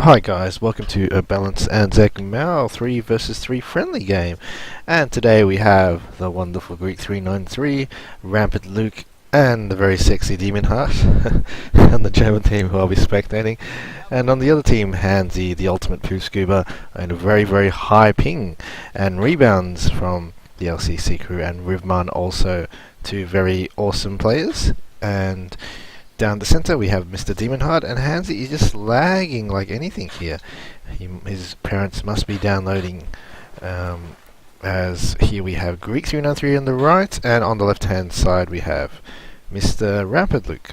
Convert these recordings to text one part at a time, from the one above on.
Hi guys, welcome to a Balance and Zek Mao 3 versus 3 friendly game. And today we have the wonderful Greek 393, rampantluke, and the very sexy Demonhard on the German team who I'll be spectating. And on the other team, Handzy, the ultimate poo scuba, and a very, very high ping. And Reboundz from the LCC crew, and Rivmun also, two very awesome players. And down the center we have Mr. Demonhard, and Handzy is just lagging like anything here. His parents must be downloading, as here we have Greek 393 on the right, and on the left hand side we have Mr. rampantluke.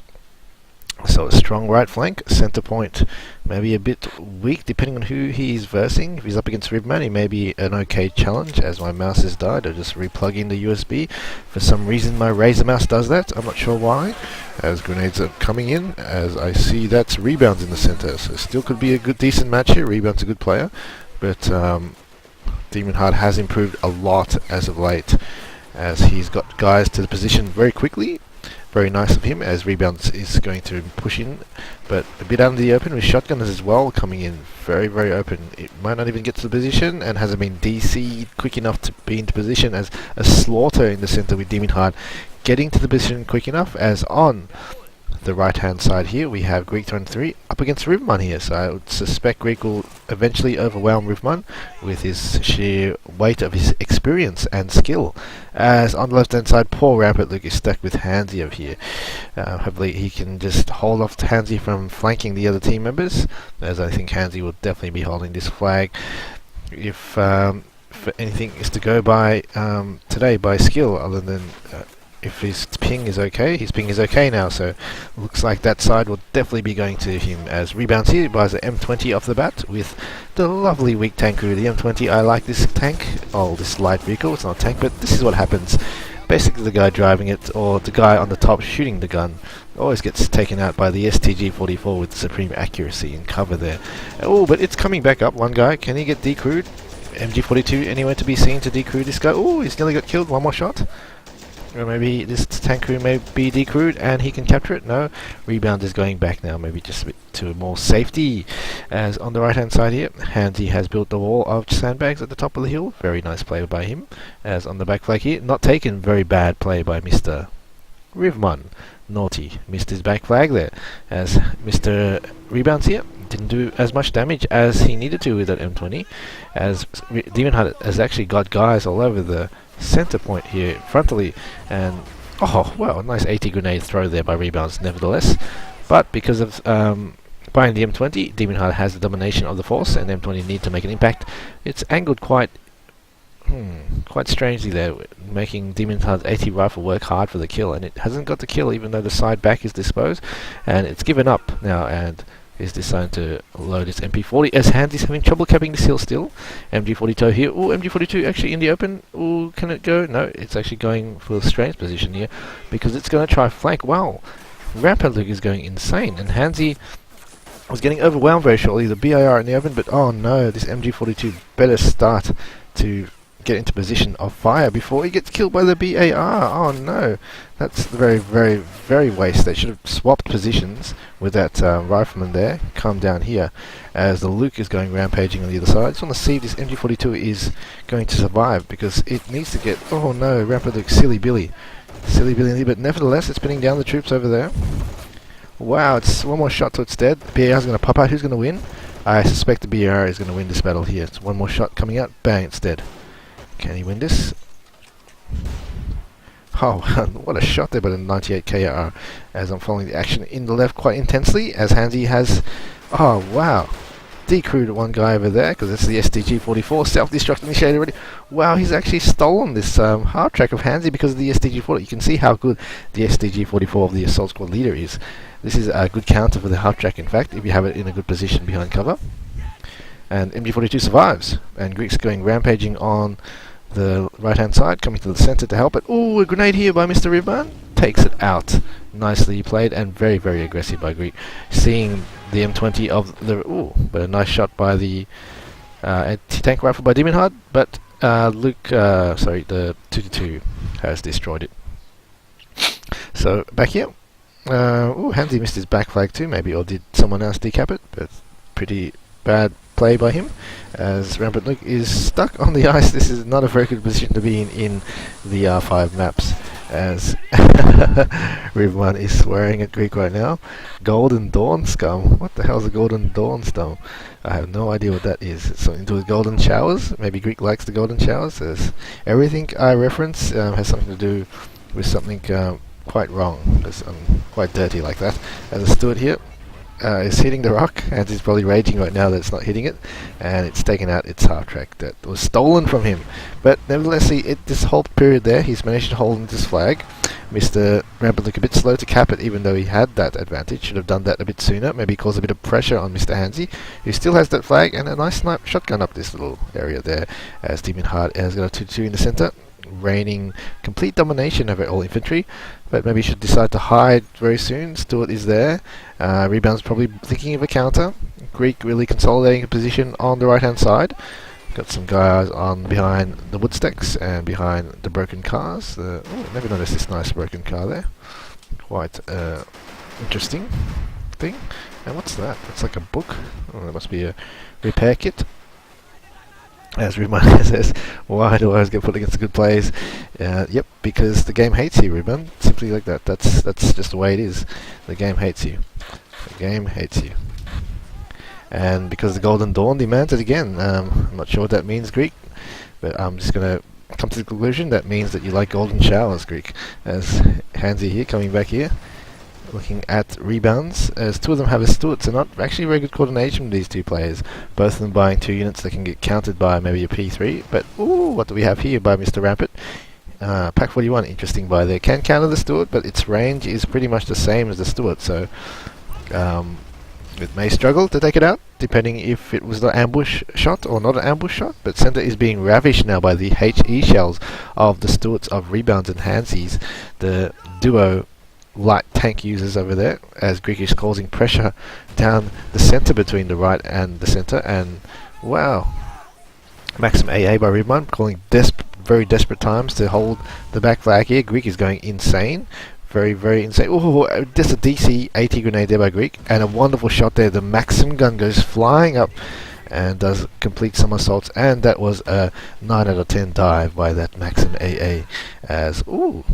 So a strong right flank, center point maybe a bit weak depending on who he's versing. If he's up against Ribman, he may be an okay challenge. As my mouse has died, I'll just replug in the USB. For some reason my Razer mouse does that, I'm not sure why. As grenades are coming in, as I see that's Reboundz in the center, so still could be a good decent match here. Reboundz a good player, but Demonhard has improved a lot as of late, as he's got guys to the position very quickly. Very nice of him, as Reboundz is going to push in, but a bit out in the open with shotgunners as well coming in. Very, very open. It might not even get to the position, and hasn't been DC'd quick enough to be into position, as a slaughter in the center with Demonhard getting to the position quick enough. As on the right hand side here we have Greek 23 up against Rivmun here, so I would suspect Greek will eventually overwhelm Rivmun with his sheer weight of his experience and skill. As on the left hand side, poor rampantluke is stuck with Handzy over here. Hopefully he can just hold off Handzy from flanking the other team members, as I think Handzy will definitely be holding this flag. If for anything is to go by today by skill, other than if his ping is okay. His ping is okay now, so looks like that side will definitely be going to him. As Reboundz here buys the M20 off the bat with the lovely weak tank crew. The M20, I like this tank. Oh, this light vehicle, it's not a tank, but this is what happens. Basically the guy driving it, or the guy on the top shooting the gun, always gets taken out by the STG-44 with supreme accuracy and cover there. Oh, but it's coming back up. One guy, can he get decrewed? MG42 anywhere to be seen to decrew this guy? Oh, he's nearly got killed. One more shot. Or maybe this tank crew may be decrewed and he can capture it. No, Reboundz is going back now, maybe just a bit to more safety. As on the right hand side here, Handzy has built the wall of sandbags at the top of the hill. Very nice play by him. As on the back flag here, not taken, very bad play by Mr. Rivmun. Naughty, missed his back flag there. As Mr. Reboundz here didn't do as much damage as he needed to with that M20, as Demonhard has actually got guys all over the center point here frontally, and oh well, a nice 80 grenade throw there by Reboundz nevertheless. But because of buying the M20, Demonhard has the domination of the force, and M20 need to make an impact. It's angled quite strangely there, making Demonhard's 80 rifle work hard for the kill, and it hasn't got the kill even though the side back is disposed, and it's given up now and is deciding to load its MP40, as Handzy's having trouble capping this hill still. MG42 here. Oh, MG42 actually in the open. Oh, can it go? No, it's actually going for a strange position here, because it's going to try flank. Wow, rampantluke is going insane, and Handzy was getting overwhelmed very shortly. The BIR in the open, but oh no, this MG42 better start to get into position of fire before he gets killed by the BAR. Oh no, that's very, very, very waste. They should have swapped positions with that rifleman there. Come down here, as the Luke is going rampaging on the other side. I just want to see if this MG42 is going to survive, because it needs to get... Oh no, rampantluke, silly Billy, but nevertheless it's pinning down the troops over there. Wow, it's one more shot to its dead. The BAR is going to pop out. Who's going to win? I suspect the BAR is going to win this battle here. It's one more shot coming out. Bang, it's dead. Can he win this? Oh, what a shot there by the 98 KR, as I'm following the action in the left quite intensely, as Handzy has... Oh, wow. Decrewed one guy over there, because it's the STG-44, self-destruct initiated already. Wow, he's actually stolen this half track of Handzy because of the STG-40. You can see how good the STG-44 of the Assault Squad leader is. This is a good counter for the half track, in fact, if you have it in a good position behind cover. And MG42 survives, and Greek's going rampaging on the right hand side, coming to the center to help it. Oh, a grenade here by Mr. Rivmun, takes it out. Nicely played, and very, very aggressive by Greek. Seeing the M20 of the... Ooh, but a nice shot by the anti-tank rifle by Demonhard, but the 222 has destroyed it. So, back here. Handzy missed his back flag too, maybe, or did someone else decap it? But pretty bad play by him, as rampantluke is stuck on the ice. This is not a very good position to be in the R5 maps, as Rivmun is swearing at Greek right now. Golden Dawn scum. What the hell is a Golden Dawn scum? I have no idea what that is. It's something to do with golden showers. Maybe Greek likes the golden showers. As everything I reference has something to do with something quite wrong. Because I'm quite dirty like that. As a steward here is hitting the rock, and he's probably raging right now that it's not hitting it, and it's taken out its half track that was stolen from him. But nevertheless, this whole period there, he's managed to hold this flag. Mr. rampantluke a bit slow to cap it, even though he had that advantage. Should have done that a bit sooner, maybe cause a bit of pressure on Mr. Handzy, who still has that flag, and a nice snipe shotgun up this little area there, as Demonhard has got a 2-2 in the center, reigning complete domination over all infantry, but maybe should decide to hide very soon. Stewart is there. Reboundz probably thinking of a counter. Greek really consolidating a position on the right hand side. Got some guys on behind the wood stacks and behind the broken cars. Never noticed this nice broken car there. Quite interesting thing. And what's that? It's like a book. Oh, that must be a repair kit. As Rivmun says, why do I always get put against the good players? Yep, because the game hates you, Rivmun. Simply like that. That's just the way it is. The game hates you. The game hates you. And because the Golden Dawn demands it again. I'm not sure what that means, Greek, but I'm just going to come to the conclusion that means that you like golden showers, Greek. As Handzy here, coming back here, looking at Reboundz, as two of them have a steward, so not actually very good coordination with these two players. Both of them buying 2 units that can get countered by maybe a P3, but ooh, what do we have here by Mr. Rampant? Pack 41, interesting buy there. Can counter the steward, but its range is pretty much the same as the steward, so it may struggle to take it out, depending if it was the ambush shot or not an ambush shot, but center is being ravished now by the HE shells of the stewards of Reboundz and Handzy's, the duo light tank users over there, as Greek is causing pressure down the center between the right and the center, and wow, maximum AA by Rivmun, calling very desperate times to hold the back flag here. Greek is going insane. Very, very insane. Oh, just a DC AT grenade there by Greek, and a wonderful shot there. The Maxim gun goes flying up and does complete somersaults, and that was a 9 out of 10 dive by that Maxim AA. As ooh,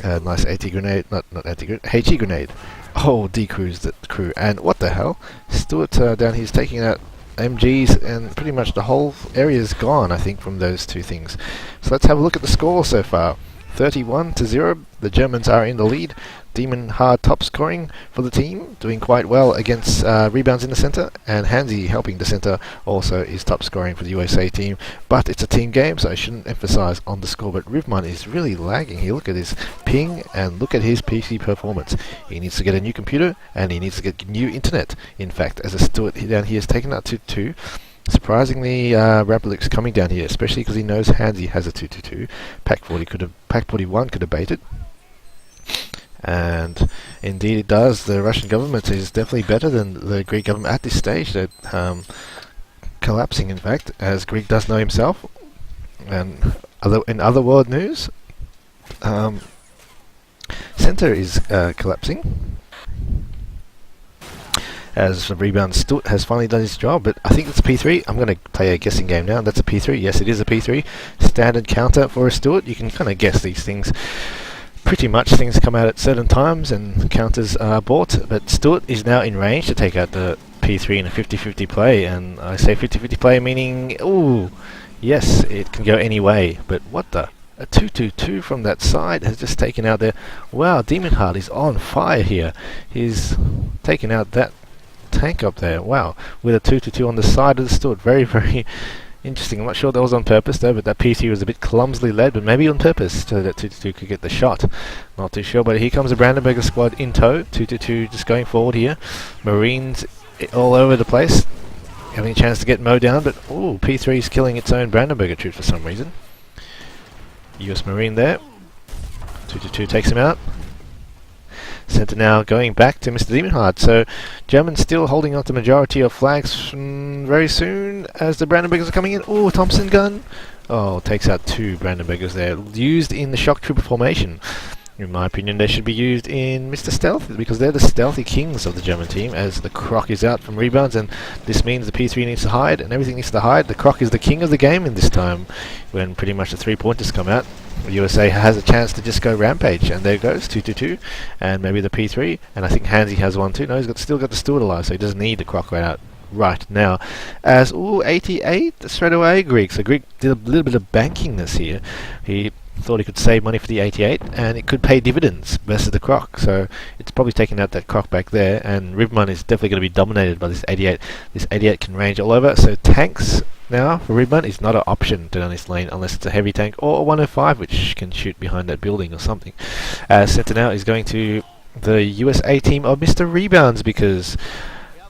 a nice AT grenade, not AT grenade, HE grenade. Oh, decrews the crew, and what the hell? Stewart down here's taking out MGs, and pretty much the whole area is gone, I think, from those two things. So let's have a look at the score so far. 31-0, the Germans are in the lead. Demonhard top scoring for the team, doing quite well against Reboundz in the center, and Handzy helping the center also is top scoring for the USA team. But it's a team game, so I shouldn't emphasize on the score, but Rivmun is really lagging here. Look at his ping and look at his PC performance. He needs to get a new computer and he needs to get new internet. In fact, as a steward down here has taken out 2-2. Surprisingly, rampantluke's coming down here, especially because he knows Handzy has a 2-2-2. Pack 41 could have baited, and indeed it does. The Russian government is definitely better than the Greek government at this stage. They're collapsing, in fact, as Greek does know himself. And in other world news, center is collapsing, as Reboundz has finally done his job, but I think it's a P3. I'm going to play a guessing game now. That's a P3. Yes, it is a P3. Standard counter for a steward. You can kind of guess these things. Pretty much things come out at certain times and counters are bought, but Stewart is now in range to take out the P3 in a 50-50 play, and I say 50-50 play meaning, ooh, yes, it can go any way, but what the? A 2-2-2 from that side has just taken out there. Wow, Demonhard is on fire here. He's taken out that tank up there, wow, with a 2-2-2 on the side of the steward. Very, very interesting. I'm not sure that was on purpose though, but that PC was a bit clumsily led, but maybe on purpose so that 2-2 could get the shot. Not too sure, but here comes the Brandenburger squad in tow. 2-2 just going forward here. Marines all over the place, having a chance to get mowed down, but ooh, P3 is killing its own Brandenburger troops for some reason. US Marine there. 2-2 takes him out. Center now going back to Mr. Demonhard. So Germans still holding on to majority of flags very soon as the Brandenburgers are coming in. Oh, Thompson gun. Oh, takes out 2 Brandenburgers there. Used in the shock trooper formation. In my opinion, they should be used in Mr. Stealth, because they're the stealthy kings of the German team, as the Croc is out from Reboundz, and this means the P3 needs to hide, and everything needs to hide. The Croc is the king of the game in this time, when pretty much the 3-pointers come out. USA has a chance to just go rampage, and there it goes, 2-2-2, and maybe the P3, and I think Handzy has one too. No, he's still got the Steward alive, so he doesn't need the Croc right now. As 88 straight away, Greek. So Greek did a little bit of banking this here. He thought he could save money for the 88, and it could pay dividends versus the Croc. So it's probably taking out that Croc back there, and Rivmun is definitely going to be dominated by this 88. This 88 can range all over, so tanks now for Rivmun is not an option down this lane unless it's a heavy tank or a 105, which can shoot behind that building or something. Center now is going to the USA team of Mr. Reboundz, because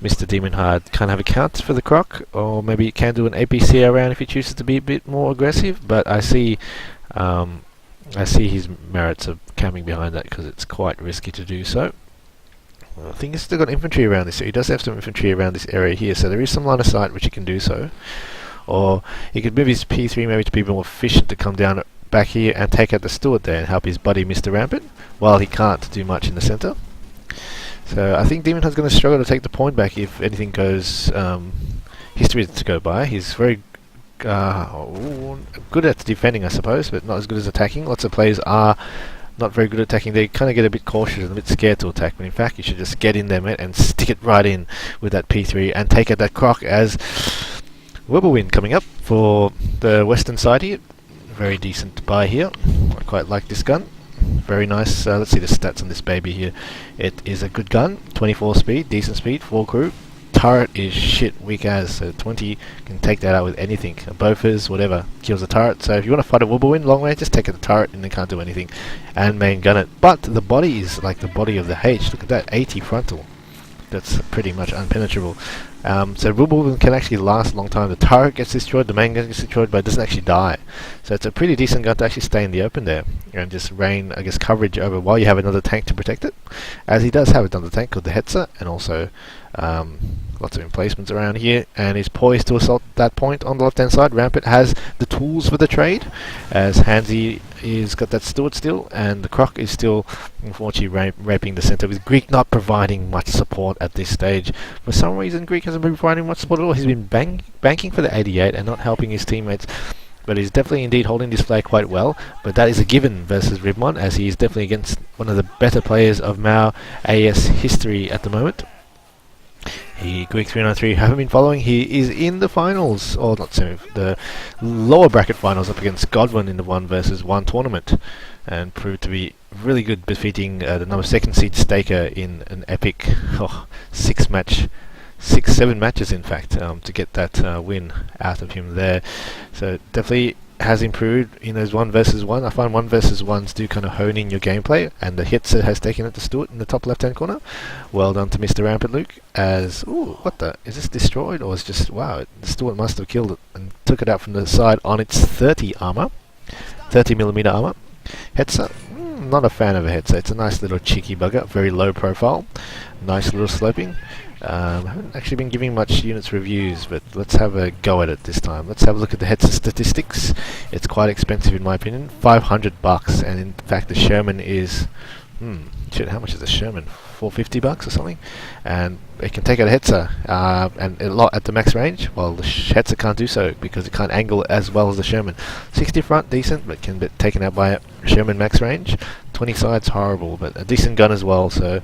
Mr. Demonhard can't have a count for the Croc, or maybe it can do an APC around if he chooses to be a bit more aggressive, but I see his merits of camping behind that, because it's quite risky to do so. I think he's still got infantry around this, so he does have some infantry around this area here, so there is some line of sight which he can do so. Or he could move his P3 maybe to be more efficient to come down back here and take out the Steward there and help his buddy Mr. Rampant, while he can't do much in the centre. So I think Demonhard's going to struggle to take the point back if anything goes history to go by. He's very good at defending, I suppose, but not as good as attacking. Lots of players are not very good at attacking. They kind of get a bit cautious and a bit scared to attack, but in fact you should just get in there, mate, and stick it right in with that P3 and take out that Croc. As Ribowin coming up for the western side here. Very decent buy here. I quite like this gun. Very nice. Let's see the stats on this baby here. It is a good gun. 24 speed, decent speed, 4 crew. Turret is shit, weak as, so 20 can take that out with anything. A Bofors, whatever, kills the turret. So if you want to fight a Wibblewin long range, just take out the turret and they can't do anything. And main gun it. But the body is like the body of the H. Look at that, 80 frontal. That's pretty much unpenetrable. So Ribblewin can actually last a long time. The turret gets destroyed, the main gun gets destroyed, but it doesn't actually die. So it's a pretty decent gun to actually stay in the open there and just rain, I guess, coverage over while you have another tank to protect it. As he does have another tank called the Hetzer, and also lots of emplacements around here, and is poised to assault that point on the left hand side. Rampant has the tools for the trade, as Handzy is got that Steward still, and the Croc is still unfortunately raping the center, with Greek not providing much support at this stage. For some reason Greek hasn't been providing much support at all. He's been banking for the 88 and not helping his teammates, but he's definitely indeed holding this flag quite well. But that is a given versus Rivmun, as he is definitely against one of the better players of Mao AS history at the moment. Greek 393 haven't been following. He is in the finals, or not soon, the lower bracket finals, up against Godwin in the 1 versus 1 tournament, and proved to be really good, defeating the number 2nd seed Staker in an epic 7 matches in fact, to get that win out of him there. So definitely has improved in those 1 versus 1. I find 1 versus 1s do kind of hone in your gameplay, and the Hitzer has taken it to Stewart in the top left hand corner. Well done to Mr. Rampantluke, as what the, is this destroyed, or is just, wow, the Stewart must have killed it and took it out from the side on its 30 armor, 30mm armor. Hetzer, not a fan of a Hetzer. It's a nice little cheeky bugger, very low profile, nice little sloping. I haven't actually been giving much units reviews, but let's have a go at it this time. Let's have a look at the Hetzer statistics. It's quite expensive in my opinion, $500, and in fact the Sherman is, shit, how much is the Sherman? $450 or something, and it can take out a Hetzer and a lot at the max range. Well, the Hetzer can't do so because it can't angle as well as the Sherman. 60 front, decent, but can be taken out by a Sherman max range. 20 sides, horrible, but a decent gun as well. So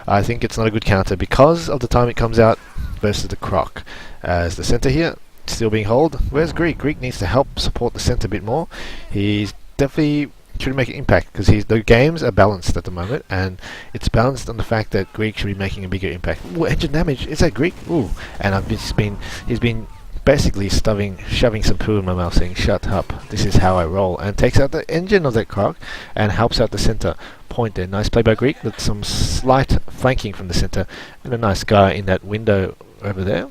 I think it's not a good counter because of the time it comes out versus the Croc. As the center here still being held. Where's Greek? Greek needs to help support the center a bit more. He's definitely should make an impact, because the games are balanced at the moment, and it's balanced on the fact that Greek should be making a bigger impact. Ooh, engine damage, is that Greek? Ooh, and he's been basically shoving some poo in my mouth, saying shut up, this is how I roll, and takes out the engine of that Croc and helps out the center point there. Nice play by Greek with some slight flanking from the center, and a nice guy in that window over there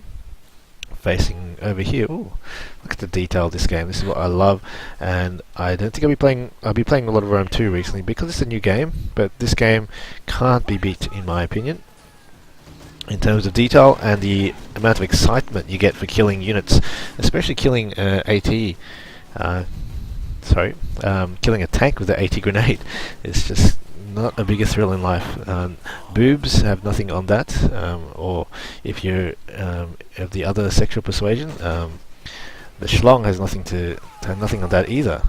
facing over here. Ooh, look at the detail of this game. This is what I love, and I don't think I'll be playing a lot of Rome 2 recently because it's a new game, but this game can't be beat in my opinion in terms of detail and the amount of excitement you get for killing units, especially killing killing a tank with the AT grenade. It's just not a bigger thrill in life. Boobs have nothing on that, or if you're of the other sexual persuasion, the schlong has nothing on that either,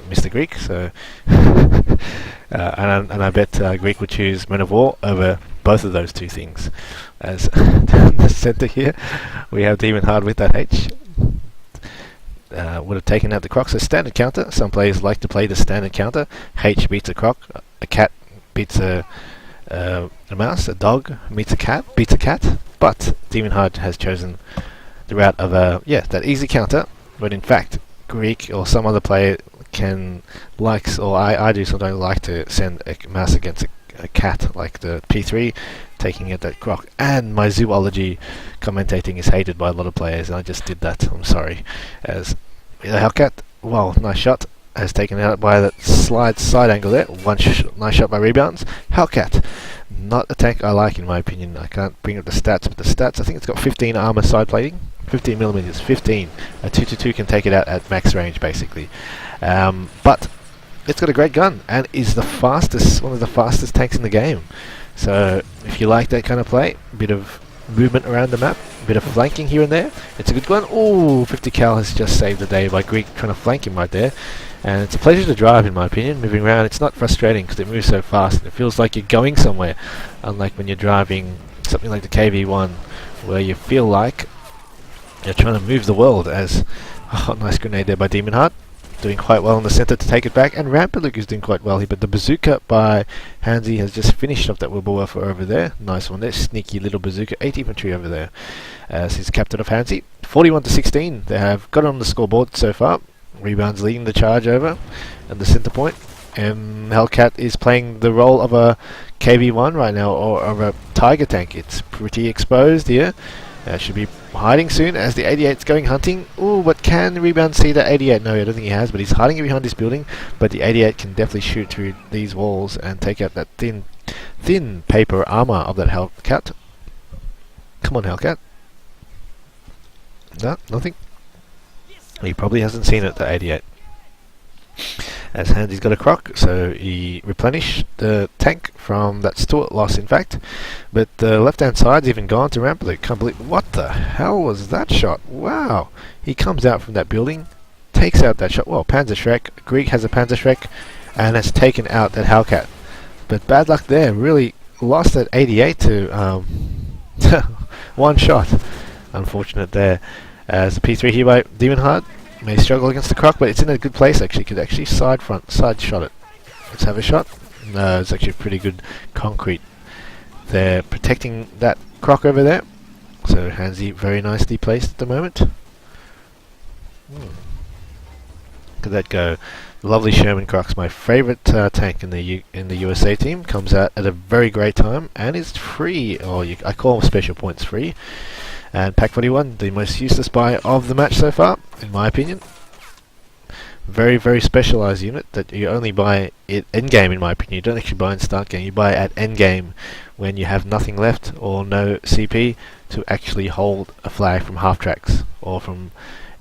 Mr. Greek. So, and I bet Greek would choose Men of War over both of those two things. As the centre here, we have Demonhard with that H. Would have taken out the croc. So standard counter. Some players like to play the standard counter. H beats a croc. A cat beats a mouse. A dog beats a cat. But Demonhard has chosen the route of that easy counter. But in fact, Greek or some other player I do sometimes like to send a mouse against a cat, like the P3 taking out that croc. And my zoology commentating is hated by a lot of players, and I just did that. I'm sorry. As the Hellcat, well, nice shot, has taken out by that side angle there. Nice shot by Reboundz. Hellcat, not a tank I like in my opinion. I can't bring up the stats, but the stats, I think it's got 15 armor side plating. 15 millimeters, 15. A 222 can take it out at max range, basically. But it's got a great gun and is one of the fastest tanks in the game. So if you like that kind of play, a bit of movement around the map, a bit of flanking here and there, it's a good gun. Ooh, 50 cal has just saved the day by Greek trying to flank him right there. And it's a pleasure to drive, in my opinion, moving around. It's not frustrating because it moves so fast and it feels like you're going somewhere, unlike when you're driving something like the KV1, where you feel like you're trying to move the world. As nice grenade there by Demonhard, doing quite well in the center to take it back, and rampantluke is doing quite well here, but the bazooka by Handzy has just finished off that Wilberwerfer over there. Nice one there, sneaky little bazooka, 8 infantry over there as he's captain of Handzy. 41-16, they have got on the scoreboard so far. Reboundz leading the charge over at the center point, and Hellcat is playing the role of a KV1 right now, or of a Tiger tank. It's pretty exposed here. Should be hiding soon as the 88's going hunting. Ooh, but can Reboundz see that 88? No, I don't think he has, but he's hiding behind this building. But the 88 can definitely shoot through these walls and take out that thin paper armor of that Hellcat. Come on, Hellcat. No, nothing. He probably hasn't seen it, the 88. As Handzy's got a croc, so he replenished the tank from that Stuart loss, in fact. But the left-hand side's even gone to rampantluke. Can't believe, what the hell was that shot? Wow! He comes out from that building, takes out that shot. Well, Panzerschreck, Greek has a Panzerschreck, and has taken out that Hellcat. But bad luck there, really lost that 88 to one shot. Unfortunate there. As the P3 here by Demonhard may struggle against the croc, but it's in a good place actually. Could actually side shot it. Let's have a shot. No, it's actually pretty good concrete. They're protecting that croc over there. So Handzy very nicely placed at the moment. Look at that go. Lovely Sherman Croc's my favourite tank in the USA team. Comes out at a very great time and is free, or I call special points free. And Pack 41, the most useless buy of the match so far, in my opinion. Very, very specialised unit that you only buy it end game, in my opinion. You don't actually buy in start game. You buy at end game when you have nothing left or no CP to actually hold a flag from half tracks or from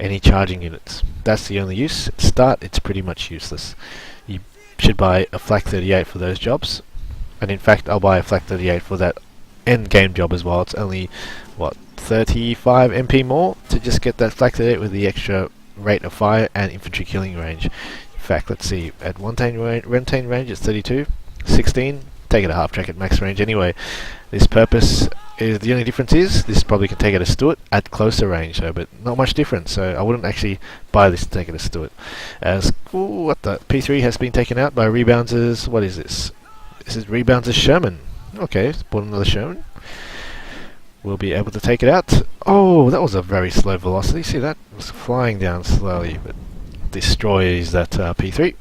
any charging units. That's the only use. At start, it's pretty much useless. You should buy a Flak 38 for those jobs. And in fact, I'll buy a Flak 38 for that end game job as well. It's only, what, 35 MP more to just get that Flak 38 with the extra rate of fire and infantry killing range. In fact, let's see, at Rentain range it's 32, 16, take it a half track at max range anyway. This purpose is, the only difference is, this probably can take it a Stuart at closer range, so, but not much difference, so I wouldn't actually buy this to take it a Stuart. As, what the, P3 has been taken out by Reboundz's, what is this? This is Reboundz's Sherman. Okay, let's put another Sherman. We'll be able to take it out. Oh, that was a very slow velocity. See that? It was flying down slowly, but destroys that P3.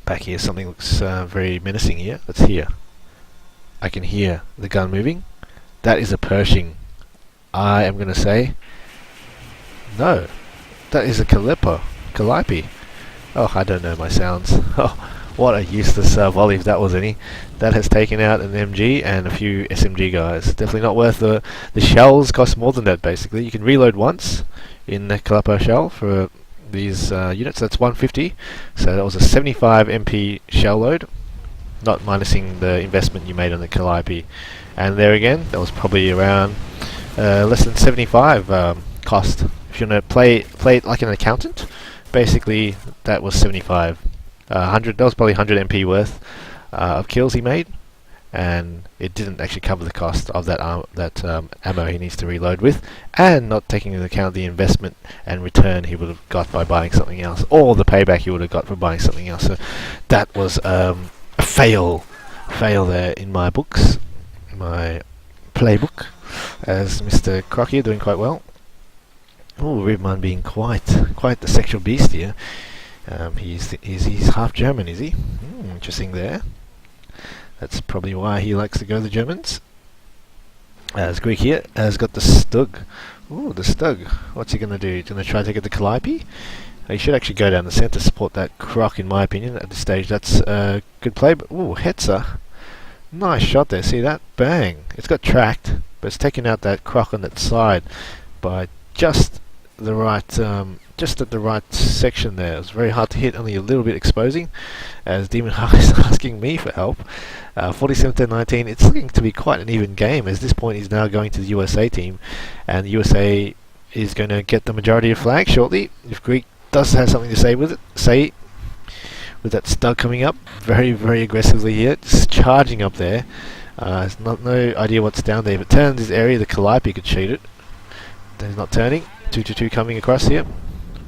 Back here, something looks very menacing here. Let's hear. I can hear the gun moving. That is a Pershing. I am going to say, no, that is a Calliope. Oh, I don't know my sounds. Oh, what a useless volley, if that was any. That has taken out an MG and a few SMG guys. Definitely not worth the shells. Cost more than that, basically. You can reload once in the Calliope shell for these units. That's 150. So that was a 75 MP shell load. not minusing the investment you made on the Calliope. And there again, that was probably around less than 75 cost. If you want to play it like an accountant, basically that was 75. 100. That was probably 100 MP worth of kills he made, and it didn't actually cover the cost of that ammo he needs to reload with, and not taking into account the investment and return he would have got by buying something else, or the payback he would have got for buying something else. So that was a fail there in my books, my playbook, as Mr. Crocky doing quite well. Oh, Rivmun being quite the sexual beast here. He's half German, is he? Interesting there. That's probably why he likes to go to the Germans. As Greek here has got the Stug. Ooh, the Stug. What's he going to do? He's going to try to get the Calliope? He should actually go down the centre, support that Croc, in my opinion. At this stage, that's a good play. But, ooh, Hetzer. Nice shot there. See that? Bang. It's got tracked, but it's taking out that Croc on that side by just the right, just at the right section there. It was very hard to hit, only a little bit exposing, as Demonhard is asking me for help. 47-19. It's looking to be quite an even game. At this point, he's now going to the USA team, and the USA is going to get the majority of flags shortly. If Greek does have something to say with it, say with that Stug coming up very, very aggressively here, just charging up there. Has no idea what's down there. If it turns this area, the Calliope could shoot it. He's not turning. 2-2 coming across here.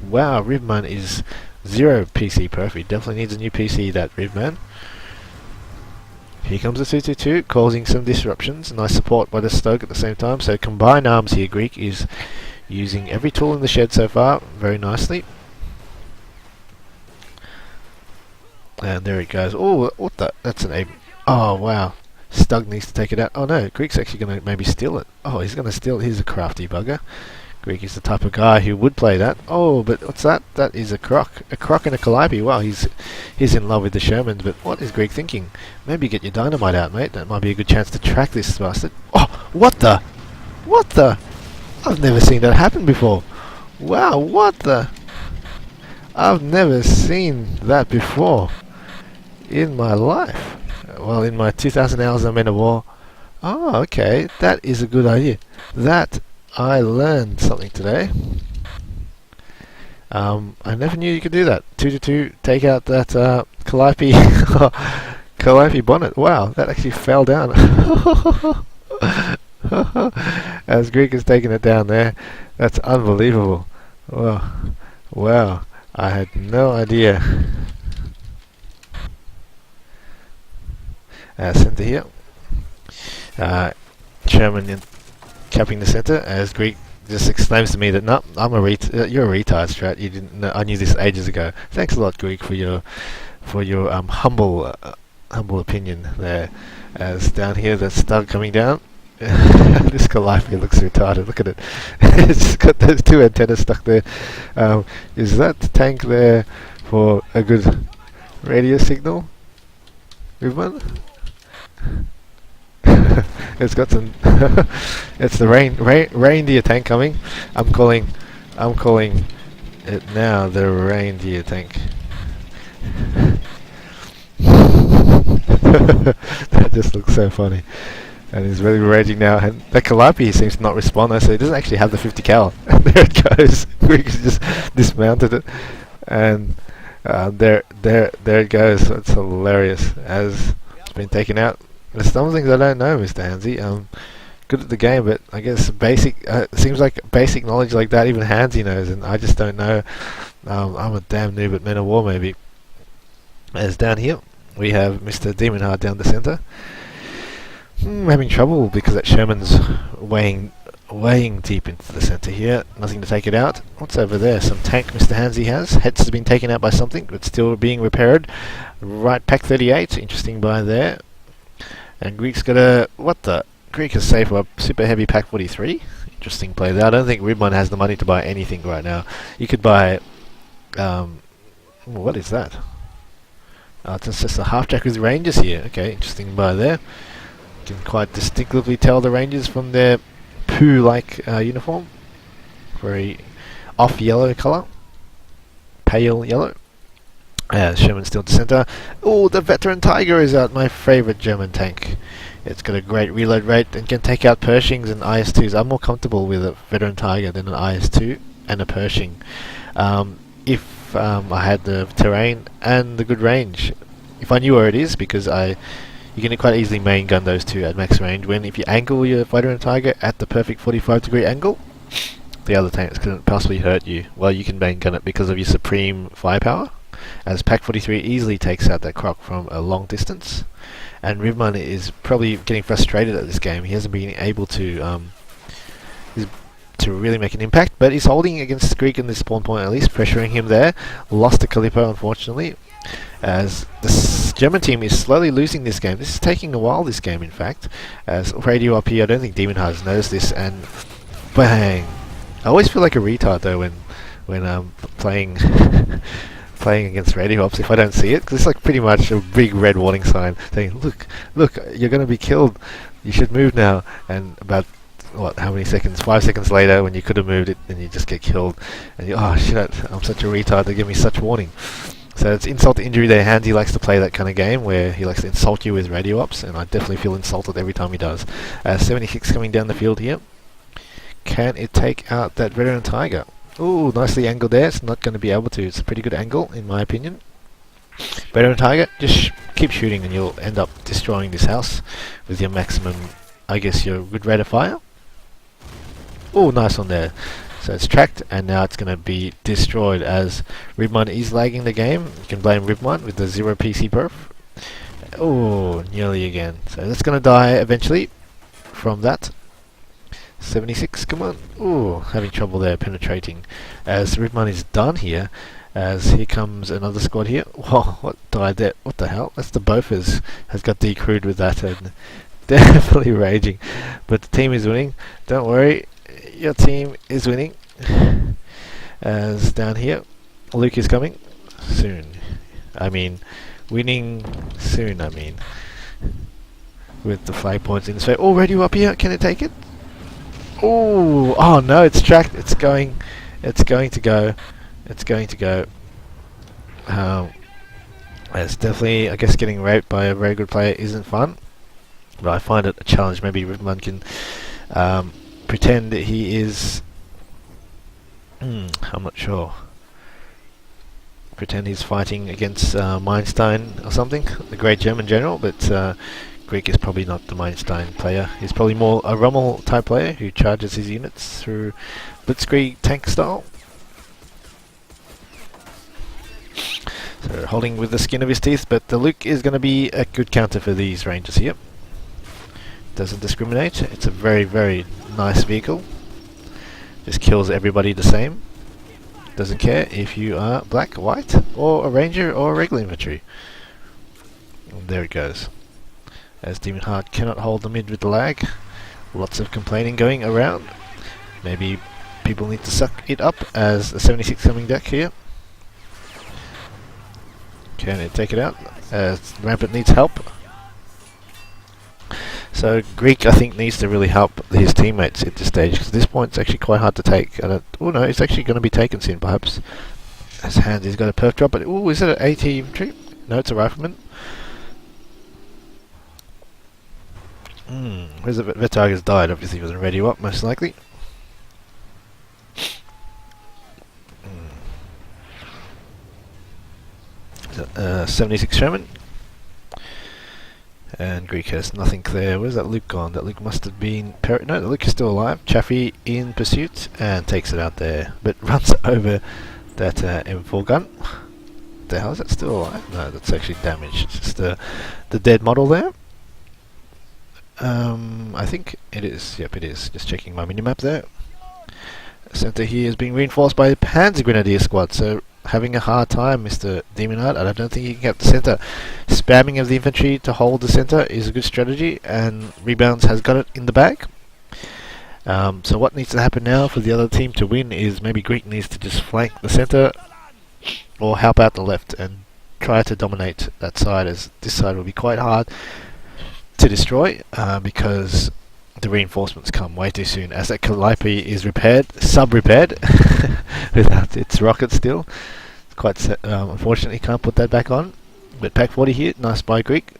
Wow, Rivmun is 0 PC perf. He definitely needs a new PC, that Rivmun. Here comes the 2-2, causing some disruptions. Nice support by the Stug at the same time. So combined arms here, Greek is using every tool in the shed so far very nicely. And there it goes. Oh, what the? That's an aim. Oh, wow. Stug needs to take it out. Oh no, Greek's actually going to maybe steal it. Oh, he's going to steal it. He's a crafty bugger. Greek is the type of guy who would play that. Oh, but what's that? That is a Croc. A Croc and a Calliope. Wow, he's in love with the Shermans, but what is Greek thinking? Maybe get your dynamite out, mate. That might be a good chance to track this bastard. Oh, what the? What the? I've never seen that happen before. Wow, what the? I've never seen that before in my life. Well, in my 2,000 hours I'm in a war. Oh, okay. That is a good idea. That... I learned something today. I never knew you could do that. 2-2, take out that Calliope Calliope bonnet. Wow, that actually fell down. As Greek is taking it down there. That's unbelievable. Wow. I had no idea. Centre here. Sherman capping the centre, as Greek just exclaims to me that no, I'm you're a retard, Strat. You didn't know, I knew this ages ago. Thanks a lot, Greek, for your humble opinion there. As down here, the Stug coming down. This Calliope looks retarded. Look at it. It's got those two antennas stuck there. Is that tank there for a good radio signal? Rivmun? It's got some. It's the reindeer tank coming. I'm calling it now the reindeer tank. That just looks so funny, and he's really raging now. And the Calliope seems to not respond, so he doesn't actually have the 50 cal. And there it goes. Greek's just dismounted it, and there it goes. It's hilarious. As it's been taken out. There's some things I don't know, Mr. Handzy. Good at the game, but I guess basic. Seems like basic knowledge like that even Handzy knows, and I just don't know. I'm a damn noob at Men of War, maybe. As down here, we have Mr. Demonhard down the centre. Having trouble because that Sherman's weighing deep into the centre here. Nothing to take it out. What's over there? Some tank Mr. Handzy has. Hetz has been taken out by something, but still being repaired. Right, pack 38. Interesting buy there. And Greek's got a... What the? Greek is safe for a super heavy pack 43. Interesting play there. I don't think Ribmun has the money to buy anything right now. You could buy... what is that? It's just a half-jack with Rangers here. Okay, interesting buy there. You can quite distinctively tell the Rangers from their poo-like uniform. Very off-yellow colour. Pale yellow. Sherman still to center. Oh, the veteran Tiger is out, my favorite German tank. It's got a great reload rate and can take out Pershings and IS-2s. I'm more comfortable with a veteran Tiger than an IS-2 and a Pershing. If I had the terrain and the good range, if I knew where it is, because you can quite easily main gun those two at max range. When if you angle your veteran Tiger at the perfect 45-degree angle, the other tanks couldn't possibly hurt you. Well, you can main gun it because of your supreme firepower, as Pack 43 easily takes out that croc from a long distance. And Rivmun is probably getting frustrated at this game. He hasn't been able to really make an impact, but he's holding against Greek in this spawn point at least, pressuring him there. Lost to Calippo, unfortunately, as the German team is slowly losing this game. This is taking a while, this game, in fact, as radio up here. I don't think Demonhard has noticed this, and bang! I always feel like a retard though when playing playing against radio ops if I don't see it, because it's like pretty much a big red warning sign saying, look, you're going to be killed, you should move now. And about how many seconds, 5 seconds later, when you could have moved it, then you just get killed, and you, oh shit, I'm such a retard, they give me such warning. So it's insult to injury there. Handzy likes to play that kind of game where he likes to insult you with radio ops, and I definitely feel insulted every time he does. 76 coming down the field here. Can it take out that veteran Tiger? Ooh, nicely angled there. It's not going to be able to. It's a pretty good angle, in my opinion. Veteran Tiger, just keep shooting and you'll end up destroying this house with your maximum, I guess, your good rate of fire. Ooh, nice one there. So it's tracked, and now it's going to be destroyed as Ribmun is lagging the game. You can blame Ribmun with the 0 PC perf. Oh, nearly again. So that's going to die eventually from that. 76, come on. Ooh, having trouble there penetrating as Ribmun is done here. As here comes another squad here. Whoa, what died there? What the hell? That's the Bofers has got decrewed with that, and definitely raging. But the team is winning. Don't worry, your team is winning. As down here, Luke is coming soon. I mean, winning soon. I mean, with the flag points in his face. Already up here. Can it take it? Oh no, it's tracked. It's going to go. It's definitely, I guess, getting raped by a very good player isn't fun, but I find it a challenge. Maybe Rivmun can pretend that he is, I'm not sure, pretend he's fighting against Meinstein or something, the great German general, but Greek is probably not the Meinstein player. He's probably more a Rommel type player who charges his units through blitzkrieg tank style. So holding with the skin of his teeth, but the Luke is going to be a good counter for these Rangers here. Doesn't discriminate. It's a very, very nice vehicle. Just kills everybody the same. Doesn't care if you are black, white, or a Ranger or a regular infantry. And there it goes. As Demonhard cannot hold the mid with the lag. Lots of complaining going around. Maybe people need to suck it up as the 76 coming deck here. Can it take it out? As Rampant needs help. So Greek, I think, needs to really help his teammates at this stage, because at this point it's actually quite hard to take. Oh no, it's actually going to be taken soon, perhaps. As Handzy's got a perk drop, but is it an AT infantry? No, it's a rifleman. Where's the Vetarga's died? Obviously he wasn't ready up, most likely. 76 Sherman. And Greek has nothing there. Where's that Luke gone? That Luke must have been... no, the Luke is still alive. Chaffee in pursuit and takes it out there. But runs over that M4 gun. The hell, is that still alive? No, that's actually damaged. It's just the dead model there. I think it is. Yep, it is. Just checking my minimap there. Center here is being reinforced by the Handzy Grenadier squad, so having a hard time, Mr. Demonhard. I don't think he can get the center. Spamming of the infantry to hold the center is a good strategy, and Reboundz has got it in the bag. So what needs to happen now for the other team to win is maybe Greek needs to just flank the center or help out the left and try to dominate that side, as this side will be quite hard to destroy because the reinforcements come way too soon, as that Calliope is repaired, sub-repaired without its rocket still. It's Unfortunately, can't put that back on. But pack 40 here, nice by Greek.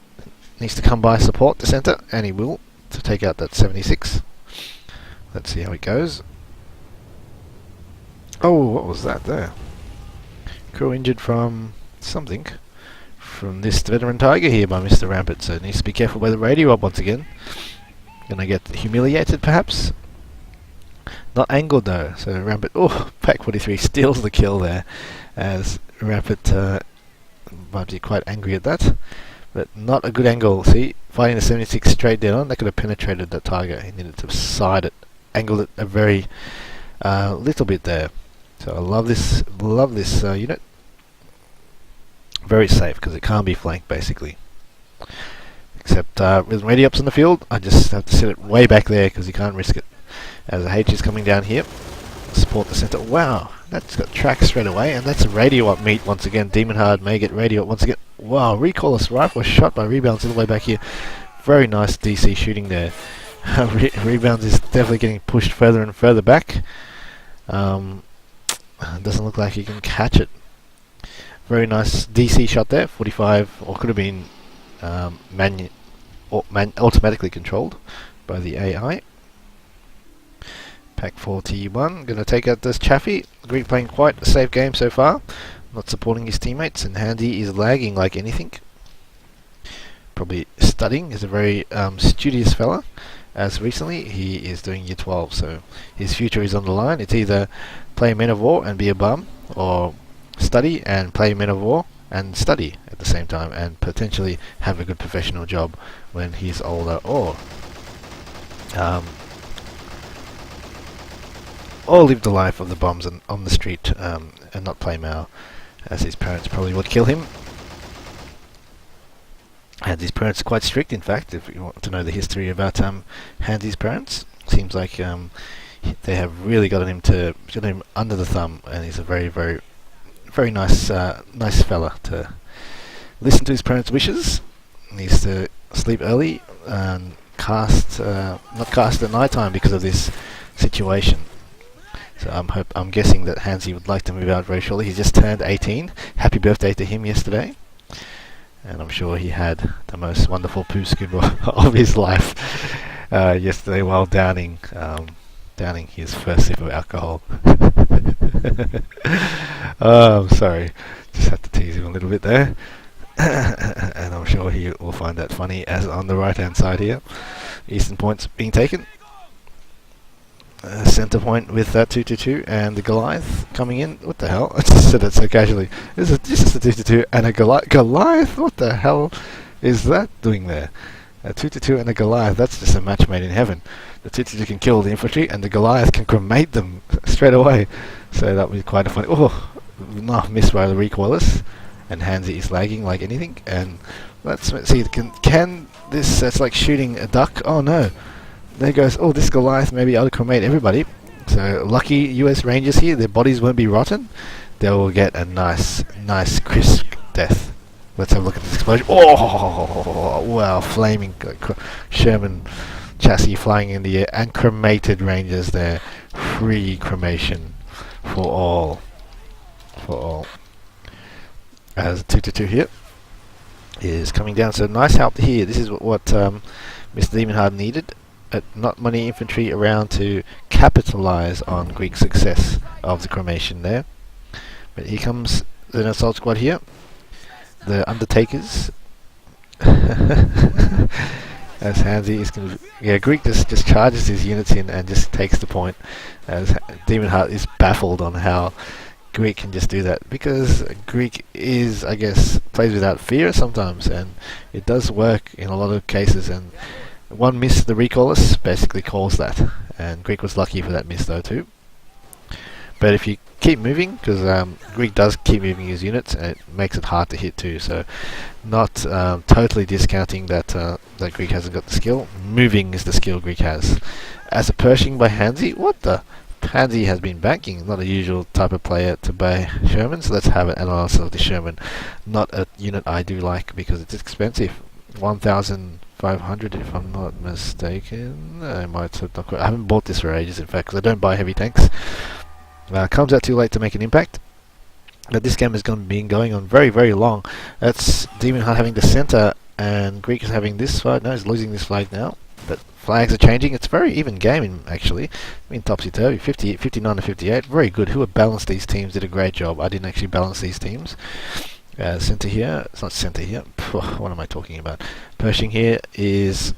Needs to come by support the centre, and he will, to take out that 76. Let's see how it goes. Oh, what was that there? Crew injured from something. From this veteran tiger here by Mr. Rampant, so needs to be careful by the radio up once again. Gonna get humiliated perhaps. Not angled though, so Rampant, pack 43 steals the kill there, as Rampant might be quite angry at that. But not a good angle, see, fighting the 76 straight down, that could have penetrated that tiger. He needed to side it, angle it a very little bit there. So I love this unit. Very safe, because it can't be flanked basically. Except with radio ups on the field, I just have to sit it way back there, because you can't risk it. As the H is coming down here, support the centre. Wow, that's got tracks straight away, and that's a radio up meet once again. Demonhard may get radio up once again. Wow, recallless rifle shot by Reboundz all the way back here. Very nice DC shooting there. Reboundz is definitely getting pushed further and further back. Doesn't look like he can catch it. Very nice DC shot there, 45, or could have been automatically controlled by the AI. Pack 41, going to take out this Chaffee. Greek playing quite a safe game so far, not supporting his teammates, and Handzy is lagging like anything. Probably studying, he's a very studious fella, as recently he is doing year 12, so his future is on the line. It's either play Men of War and be a bum, or study and play Men of War and study at the same time, and potentially have a good professional job when he's older, or live the life of the bums on the street and not play Mao, as his parents probably would kill him. And his parents are quite strict, in fact, if you want to know the history about Handzy's parents. Seems like they have really got him under the thumb, and he's a very, very, very nice fella to listen to his parents' wishes. He needs to sleep early and not cast at night time because of this situation. So I'm guessing that Handzy would like to move out very shortly. He's just turned 18. Happy birthday to him yesterday. And I'm sure he had the most wonderful poo scoop of his life yesterday while downing his first sip of alcohol. Oh, I'm sorry. Just had to tease him a little bit there. And I'm sure he will find that funny, as on the right hand side here, Eastern points being taken. Centre point with that 2-2-2 and the Goliath coming in. What the hell? I just said it so casually. This is just a 2-2-2 and a Goliath? What the hell is that doing there? A 2-2-2 and a Goliath, that's just a match made in heaven. The 2-2-2 can kill the infantry and the Goliath can cremate them straight away. So that was quite a funny... missed by the recoilless. And Handzy is lagging like anything. And let's see, can this... That's like shooting a duck. Oh no. There goes, this Goliath maybe ought to cremate everybody. So lucky US Rangers here, their bodies won't be rotten. They will get a nice crisp death. Let's have a look at this explosion. Oh wow, flaming Sherman chassis flying in the air, and cremated Rangers there. Free cremation for all. As 2-2 here is coming down, so nice help here. This is what Mr. Demonhard needed. Not many infantry around to capitalise on Greek success of the cremation there. But here comes the assault squad here. The Undertakers. As Handzy is going to... Greek just charges his units in and just takes the point. As Demonhard is baffled on how Greek can just do that. Because Greek is, I guess, plays without fear sometimes. And it does work in a lot of cases. And one miss, the recoilless basically calls that, and Greek was lucky for that miss though too. But if you keep moving, because Greek does keep moving his units, and it makes it hard to hit too, so not totally discounting that that Greek hasn't got the skill. Moving is the skill Greek has. As a Pershing by Handzy, what the? Handzy has been banking, not a usual type of player to buy Sherman, so let's have an analysis of the Sherman. Not a unit I do like because it's expensive. 1,500 if I'm not mistaken. I might have not quite. I haven't bought this for ages, in fact, because I don't buy heavy tanks. Comes out too late to make an impact. But this game has been going on very, very long. That's Demonhard having the center, and Greek is having this flag. No, he's losing this flag now. But flags are changing. It's a very even game, actually. I mean, topsy-turvy, 59 to 58. Very good. Who have balanced these teams did a great job. I didn't actually balance these teams. Center here. It's not center here. What am I talking about? Pershing here is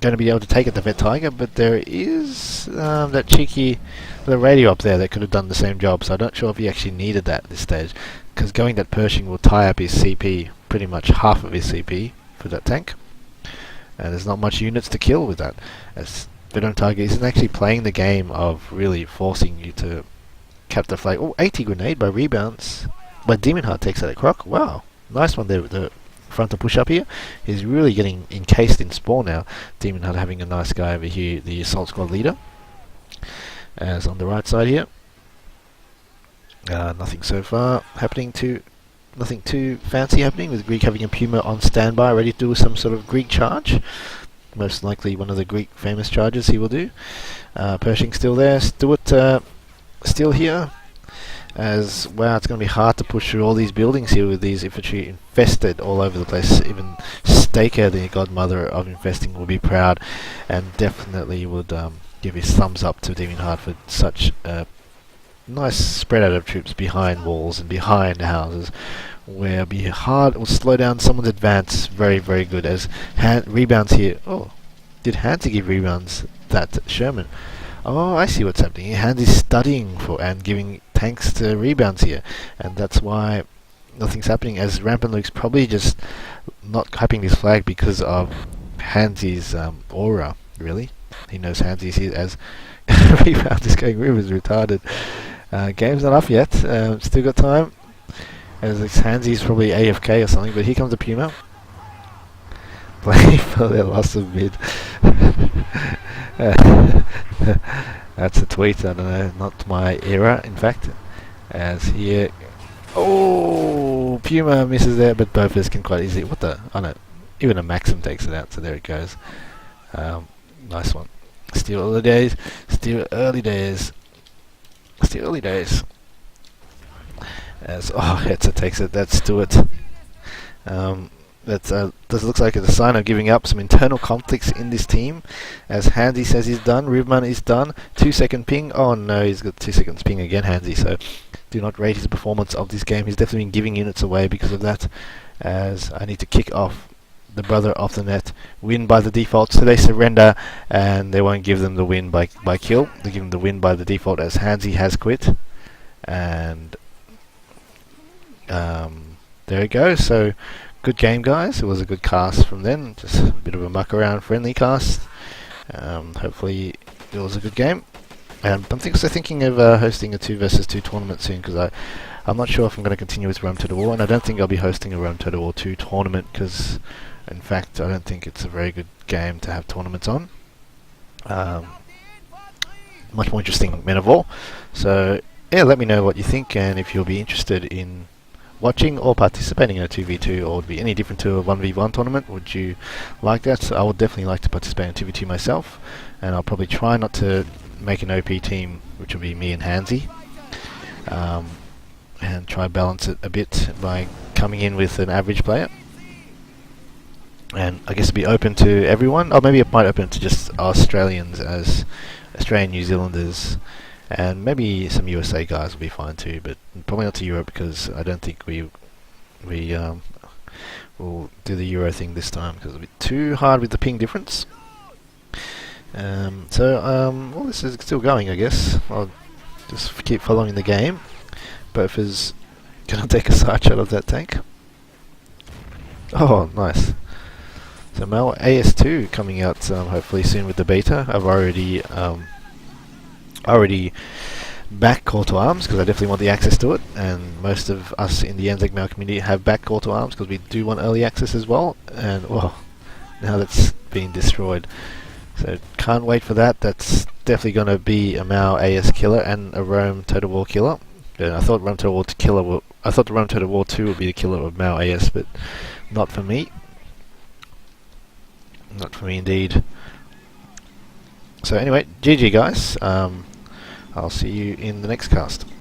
going to be able to take it, the Vet Tiger, but there is that cheeky little radio up there that could have done the same job, so I'm not sure if he actually needed that at this stage, because going that Pershing will tie up his CP, pretty much half of his CP for that tank, and there's not much units to kill with that, as Bastogne Town isn't actually playing the game of really forcing you to cap the flag. Oh, 80 grenade by Reboundz, but Demonhard takes that at Croc. Wow, nice one there with the frontal push up here. He's really getting encased in spawn now. Demonhard having a nice guy over here, the assault squad leader. As on the right side here, nothing so far happening nothing too fancy happening, with Greek having a Puma on standby ready to do some sort of Greek charge. Most likely one of the Greek famous charges he will do. Pershing still there. Stewart still here. As wow, it's going to be hard to push through all these buildings here with these infantry infested all over the place. Even Staker, the godmother of infesting, will be proud, and definitely would give his thumbs up to Demonhard for such a nice spread out of troops behind walls and behind houses, where be hard will slow down someone's advance. Very, very good. As Reboundz here. Oh, did Handzy give Reboundz that Sherman? Oh, I see what's happening. Handzy's studying for and giving tanks to Reboundz here, and that's why nothing's happening, as rampantluke's probably just not capping his flag because of Handzy's aura, really. He knows Handzy's here, as Reboundz is going Rivers retarded. Game's not up yet, still got time, as Handzy's probably AFK or something, but here comes the Puma. Play for their loss of mid. That's a tweet, I don't know, not my era, in fact. As here, oh, Puma misses there, but both of us can quite easily. What the? I know, even a Maxim takes it out, so there it goes. Nice one. Still early days, still early days, still early days. As Hetzer takes it, that's Stewart. This looks like it's a sign of giving up. Some internal conflicts in this team, as Handzy says he's done. Rivmun is done. 2-second ping. Oh no, he's got 2 seconds ping again, Handzy. So do not rate his performance of this game. He's definitely been giving units away because of that. As I need to kick off the brother of the net. Win by the default, so they surrender, and they won't give them the win by kill. They give them the win by the default, as Handzy has quit. And there we go. So good game, guys. It was a good cast from then. Just a bit of a muck around friendly cast. Hopefully it was a good game. I'm thinking of hosting a 2 versus 2 tournament soon, because I'm not sure if I'm going to continue with Rome Total War, and I don't think I'll be hosting a Rome Total War 2 tournament, because in fact I don't think it's a very good game to have tournaments on. Much more interesting Men of War. So yeah, let me know what you think, and if you'll be interested in watching or participating in a 2v2, or would be any different to a 1v1 tournament. Would you like that? I would definitely like to participate in 2v2 myself, and I'll probably try not to make an OP team, which will be me and Handzy, and try balance it a bit by coming in with an average player. And I guess it'd be open to everyone, or maybe it might open to just Australians, as Australian New Zealanders, and maybe some USA guys will be fine too, but probably not to Europe, because I don't think we will do the Euro thing this time, because it'll be too hard with the ping difference. Well, this is still going, I guess. I'll just keep following the game. Both is gonna take a side shot of that tank. Oh, nice. So Mal AS2 coming out hopefully soon with the beta. I've already back Call to Arms, because I definitely want the access to it, and most of us in the Anzac Mail community have back Call to Arms, because we do want early access as well, and well, now that's been destroyed. So can't wait for that. That's definitely going to be a Mao AS killer and a Rome Total War killer. And I thought Rome Total War I thought the Rome Total War 2 would be the killer of Mao AS, but not for me. Not for me indeed. So anyway, GG guys. I'll see you in the next cast.